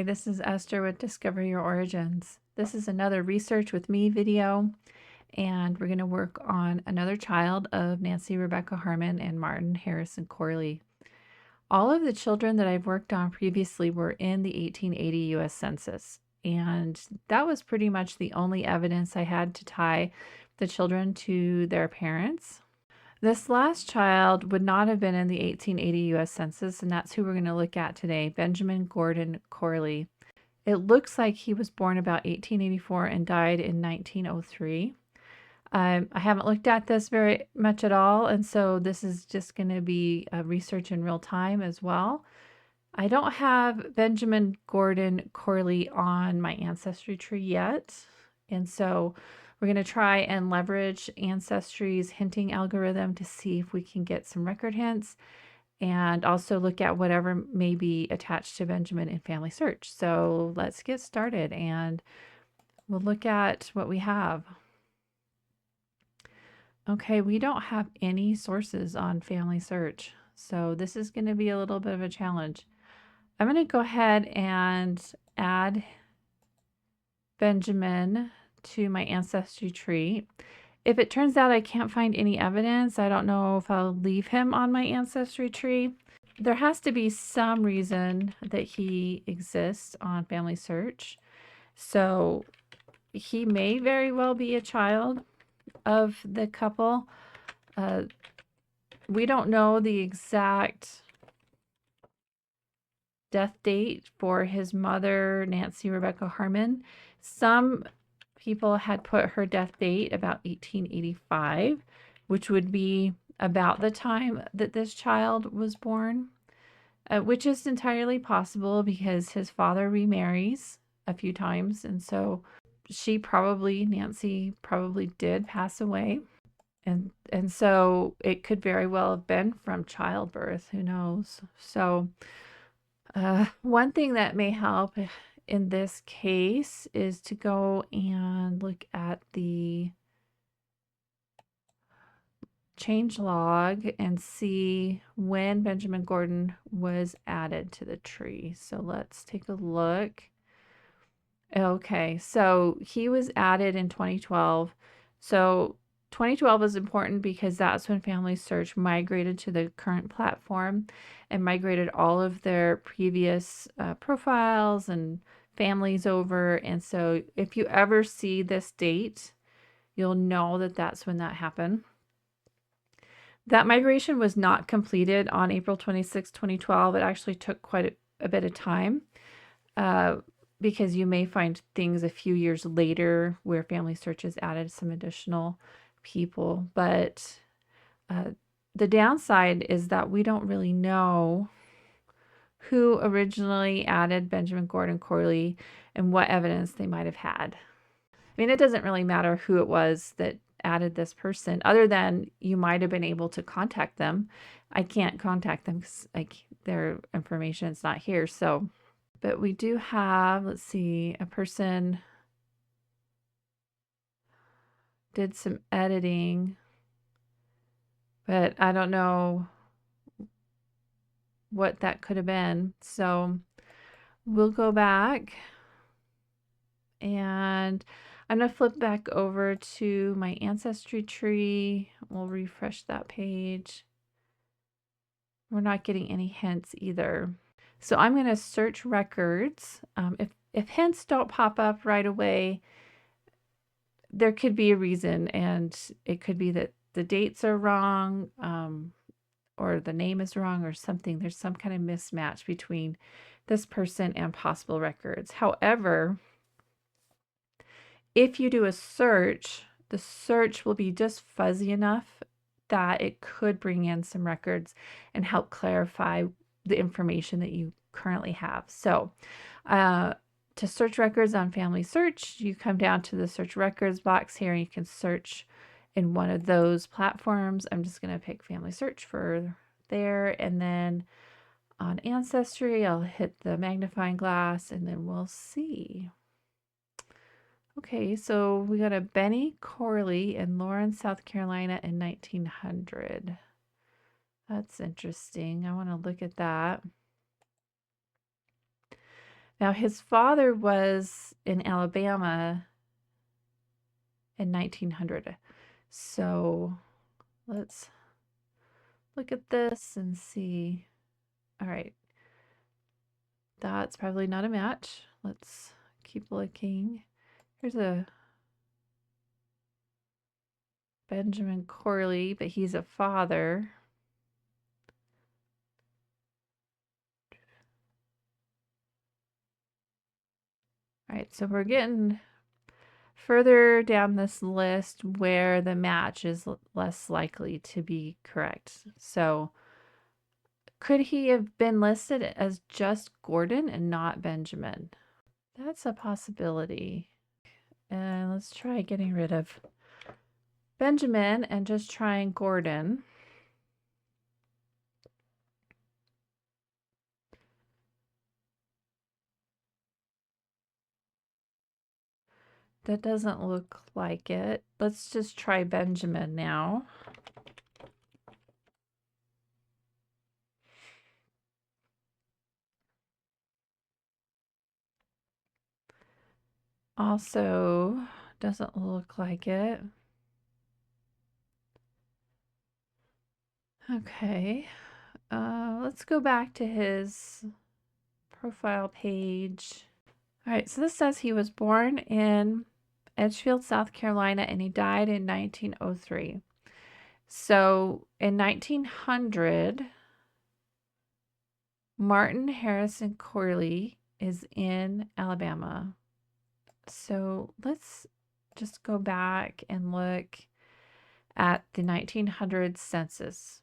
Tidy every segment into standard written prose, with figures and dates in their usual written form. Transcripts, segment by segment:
Hi, this is Esther with Discover Your Origins. This is another Research with Me video, and we're going to work on another child of Nancy Rebecca Harman and Martin Harrison Corley. All of the children that I've worked on previously were in the 1880 U.S. Census, and that was pretty much the only evidence I had to tie the children to their parents. This last child would not have been in the 1880 U.S. Census, and that's who we're going to look at today, Benjamin Gordon Corley. It looks like he was born about 1884 and died in 1903. I haven't looked at this very much at all, and so this is just going to be research in real time as well. I don't have Benjamin Gordon Corley on my ancestry tree yet, and so we're going to try and leverage Ancestry's hinting algorithm to see if we can get some record hints and also look at whatever may be attached to Benjamin in Family Search. So let's get started and we'll look at what we have. Okay, we don't have any sources on Family Search, so this is going to be a little bit of a challenge. I'm going to go ahead and add Benjamin to my ancestry tree. If it turns out I can't find any evidence, I don't know if I'll leave him on my ancestry tree. There has to be some reason that he exists on Family Search. So he may very well be a child of the couple. We don't know the exact death date for his mother, Nancy Rebecca Harman. Some people had put her death date about 1885, which would be about the time that this child was born, which is entirely possible because his father remarries a few times. And so Nancy probably did pass away. And so it could very well have been from childbirth. Who knows? So one thing that may help in this case is to go and look at the change log and see when Benjamin Gordon was added to the tree. So let's take a look. Okay, so he was added in 2012. So 2012 is important because that's when Family Search migrated to the current platform and migrated all of their previous profiles and families over. And so if you ever see this date, you'll know that that's when that happened. That migration was not completed on April 26, 2012. It actually took quite a bit of time because you may find things a few years later where Family Search has added some additional people. But the downside is that we don't really know who originally added Benjamin Gordon Corley and what evidence they might have had. I mean, it doesn't really matter who it was that added this person, other than you might have been able to contact them. I can't contact them because their information is not here. So, but we do have, let's see, a person did some editing, but I don't know what that could have been. So we'll go back and I'm going to flip back over to my ancestry tree. We'll refresh that page. We're not getting any hints either. So I'm going to search records. If hints don't pop up right away, there could be a reason, and it could be that the dates are wrong, or the name is wrong or something. There's some kind of mismatch between this person and possible records. However, if you do a search, the search will be just fuzzy enough that it could bring in some records and help clarify the information that you currently have. So to search records on Family Search, you come down to the search records box here and you can search in one of those platforms. I'm just going to pick Family Search for there, and then on Ancestry I'll hit the magnifying glass and then we'll see. Okay, so we got a Benny Corley in Lawrence, South Carolina in 1900. That's interesting. I want to look at that. Now, his father was in Alabama in 1900. So let's look at this and see. All right, that's probably not a match. Let's keep looking. Here's a Benjamin Corley, but he's a father. All right, so we're getting further down this list where the match is less likely to be correct. So could he have been listed as just Gordon and not Benjamin? That's a possibility. And let's try getting rid of Benjamin and just trying Gordon. That doesn't look like it. Let's just try Benjamin now. Also, doesn't look like it. Okay. Let's go back to his profile page. All right, so this says he was born in Edgefield, South Carolina, and he died in 1903. So in 1900, Martin Harrison Corley is in Alabama. So let's just go back and look at the 1900 census.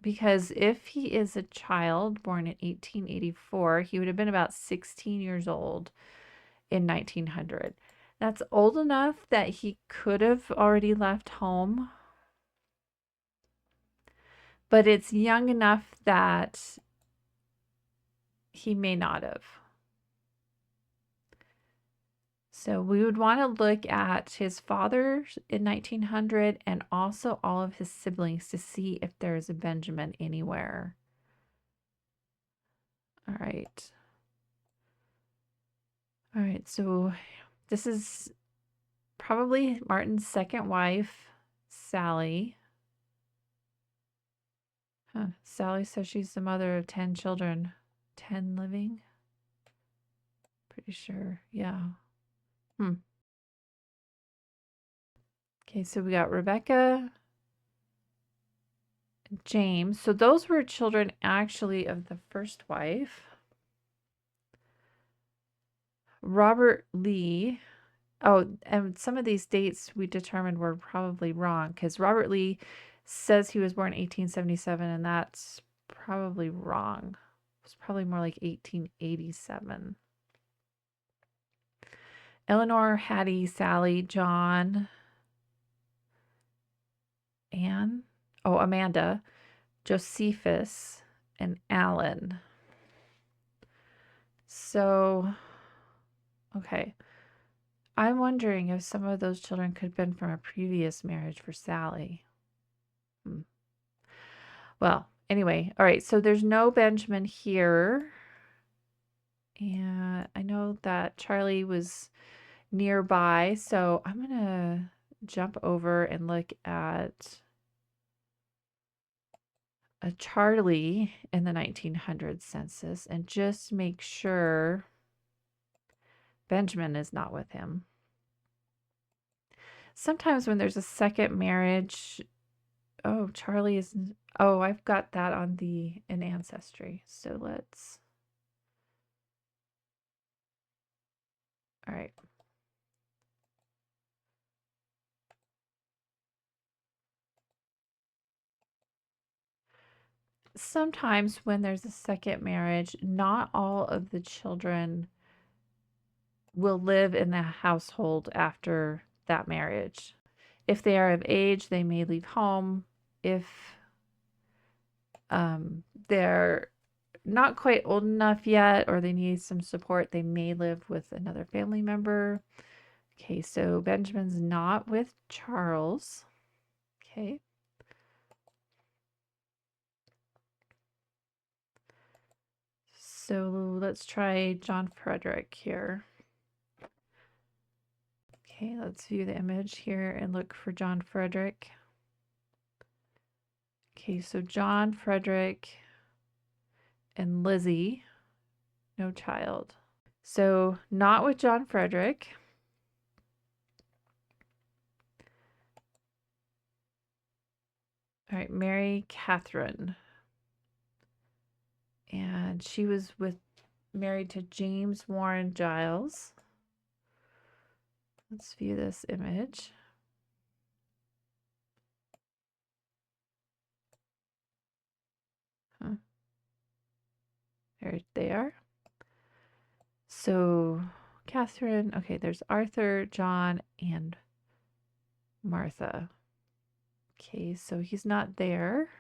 Because if he is a child born in 1884, he would have been about 16 years old in 1900. That's old enough that he could have already left home, but it's young enough that he may not have. So we would want to look at his father in 1900 and also all of his siblings to see if there's a Benjamin anywhere. All right. All right, so this is probably Martin's second wife, Sally. Sally says she's the mother of 10 children. 10 living? Pretty sure. Yeah. Okay, so we got Rebecca, James. So those were children actually of the first wife. Robert Lee. Oh, and some of these dates we determined were probably wrong because Robert Lee says he was born in 1877, and that's probably wrong. It's probably more like 1887. Eleanor, Hattie, Sally, John, Anne, oh, Amanda, Josephus, and Alan. So, okay. I'm wondering if some of those children could have been from a previous marriage for Sally. Well, anyway, all right, so there's no Benjamin here. And I know that Charlie was nearby, so I'm going to jump over and look at a Charlie in the 1900 census and just make sure Benjamin is not with him. Sometimes when there's a second marriage, oh, Charlie is, oh, I've got that on in Ancestry. So let's, all right. Sometimes when there's a second marriage, not all of the children will live in the household after that marriage. If they are of age, they may leave home. If they're not quite old enough yet or they need some support, they may live with another family member. Okay, so Benjamin's not with Charles. Okay. So let's try John Frederick here. Okay, let's view the image here and look for John Frederick. Okay, so John Frederick and Lizzie, no child. So not with John Frederick. All right, Mary Catherine. And she was married to James Warren Giles. Let's view this image. Huh. There they are. So Catherine, okay, there's Arthur, John, and Martha. Okay, so he's not there.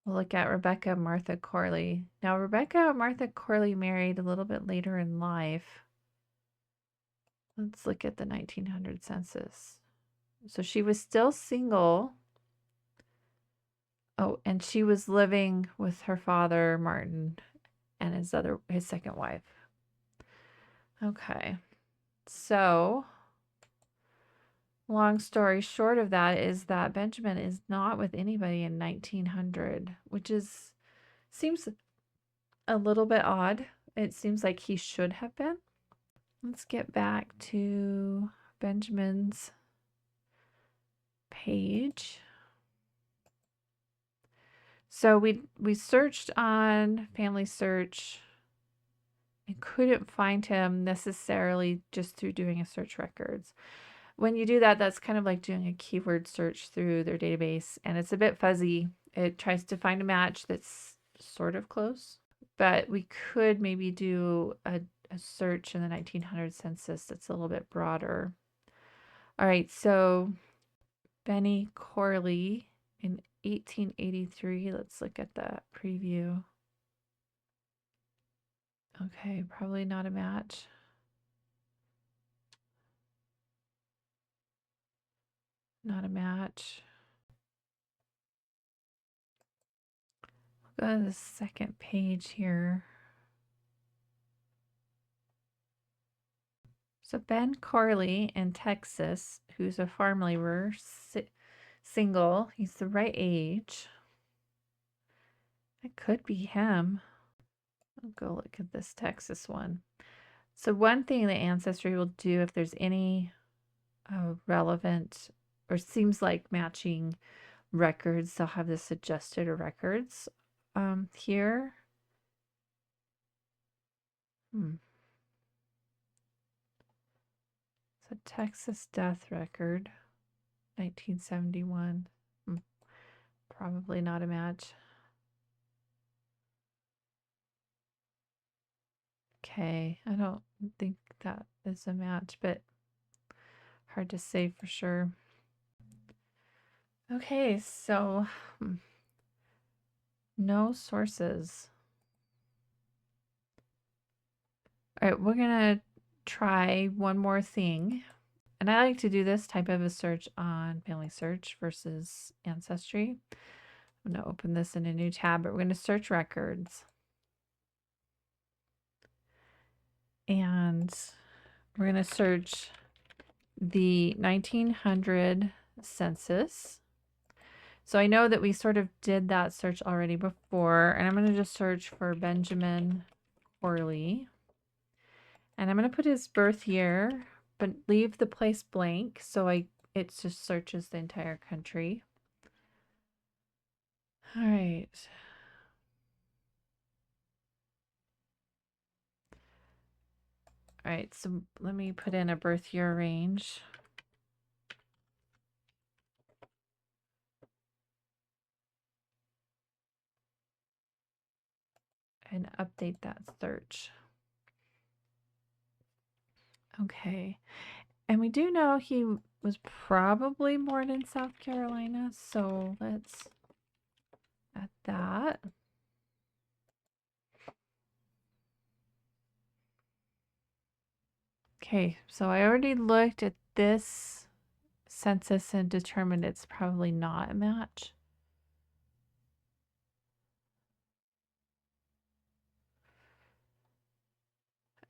We'll look at Rebecca Martha Corley. Now, Rebecca Martha Corley married a little bit later in life. Let's look at the 1900 census. So she was still single. Oh, and she was living with her father, Martin, and his second wife. Okay. So, long story short of that is that Benjamin is not with anybody in 1900, which seems a little bit odd. It seems like he should have been. Let's get back to Benjamin's page. So we searched on Family Search and couldn't find him necessarily just through doing a search records. When you do that, that's kind of like doing a keyword search through their database, and it's a bit fuzzy. It tries to find a match that's sort of close, but we could maybe do a search in the 1900 census that's a little bit broader. All right, so Benny Corley in 1883. Let's look at that preview. Okay, probably not a match. Not a match. Go to the second page here. So Ben Corley in Texas, who's a farm laborer, single. He's the right age. That could be him. I'll go look at this Texas one. So one thing that Ancestry will do if there's any relevant or seems like matching records, they'll have this suggested records here. So Texas death record, 1971. Probably not a match. Okay, I don't think that is a match, but hard to say for sure. Okay, so no sources. All right, we're gonna try one more thing. And I like to do this type of a search on Family Search versus Ancestry. I'm gonna open this in a new tab, but we're gonna search records. And we're gonna search the 1900 census. So I know that we sort of did that search already before, and I'm going to just search for Benjamin Corley. And I'm going to put his birth year, but leave the place blank so it just searches the entire country. All right. All right, so let me put in a birth year range. And update that search. Okay. And we do know he was probably born in South Carolina, so let's add that. Okay, so I already looked at this census and determined it's probably not a match.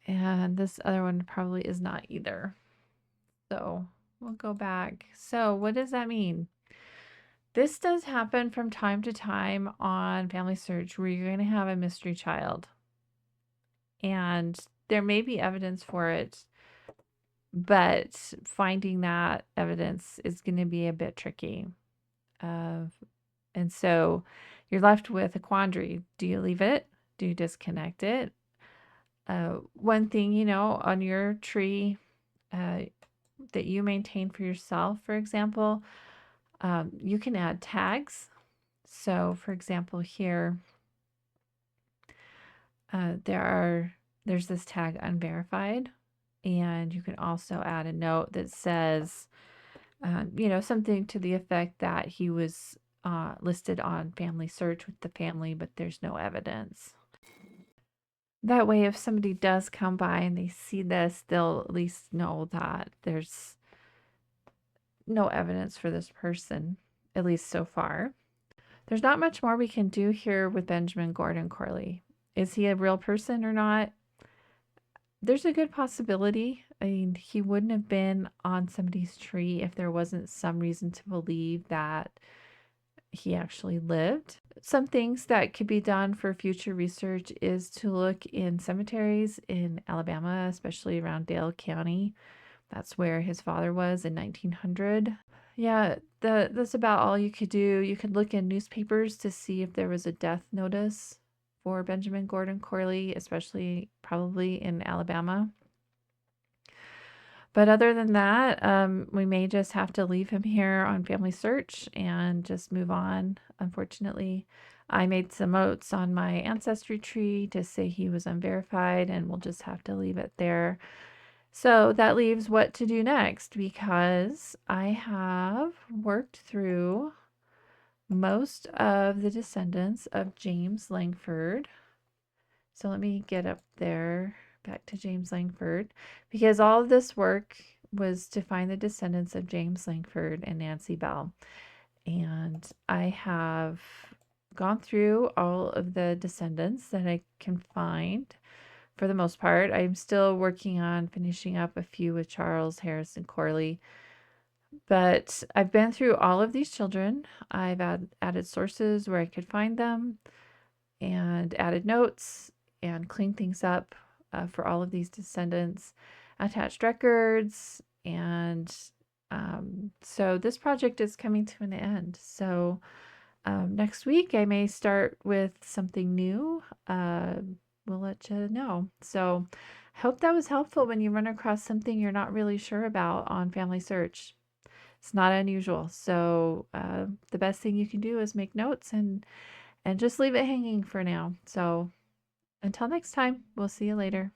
And this other one probably is not either. So we'll go back. So what does that mean? This does happen from time to time on Family Search where you're going to have a mystery child. And there may be evidence for it, but finding that evidence is going to be a bit tricky. And so you're left with a quandary. Do you leave it? Do you disconnect it? One thing, on your tree that you maintain for yourself, for example, you can add tags. So, for example, here, there's this tag unverified, and you can also add a note that says, something to the effect that he was listed on Family Search with the family, but there's no evidence. That way, if somebody does come by and they see this, they'll at least know that there's no evidence for this person, at least so far. There's not much more we can do here with Benjamin Gordon Corley. Is he a real person or not? There's a good possibility. I mean, he wouldn't have been on somebody's tree if there wasn't some reason to believe that he actually lived. Some things that could be done for future research is to look in cemeteries in Alabama, especially around Dale County. That's where his father was in 1900. Yeah, that's about all you could do. You could look in newspapers to see if there was a death notice for Benjamin Gordon Corley, especially probably in Alabama. But other than that, we may just have to leave him here on Family Search and just move on. Unfortunately, I made some notes on my ancestry tree to say he was unverified, and we'll just have to leave it there. So that leaves what to do next, because I have worked through most of the descendants of James Langford. So let me get up there back to James Langford, because all of this work was to find the descendants of James Langford and Nancy Bell. And I have gone through all of the descendants that I can find for the most part. I'm still working on finishing up a few with Charles, Harris, and Corley. But I've been through all of these children. I've added sources where I could find them and added notes and cleaned things up for all of these descendants, attached records. And so this project is coming to an end. So next week I may start with something new. We'll let you know. So I hope that was helpful when you run across something you're not really sure about on Family Search. It's not unusual. So the best thing you can do is make notes and just leave it hanging for now. So until next time, we'll see you later.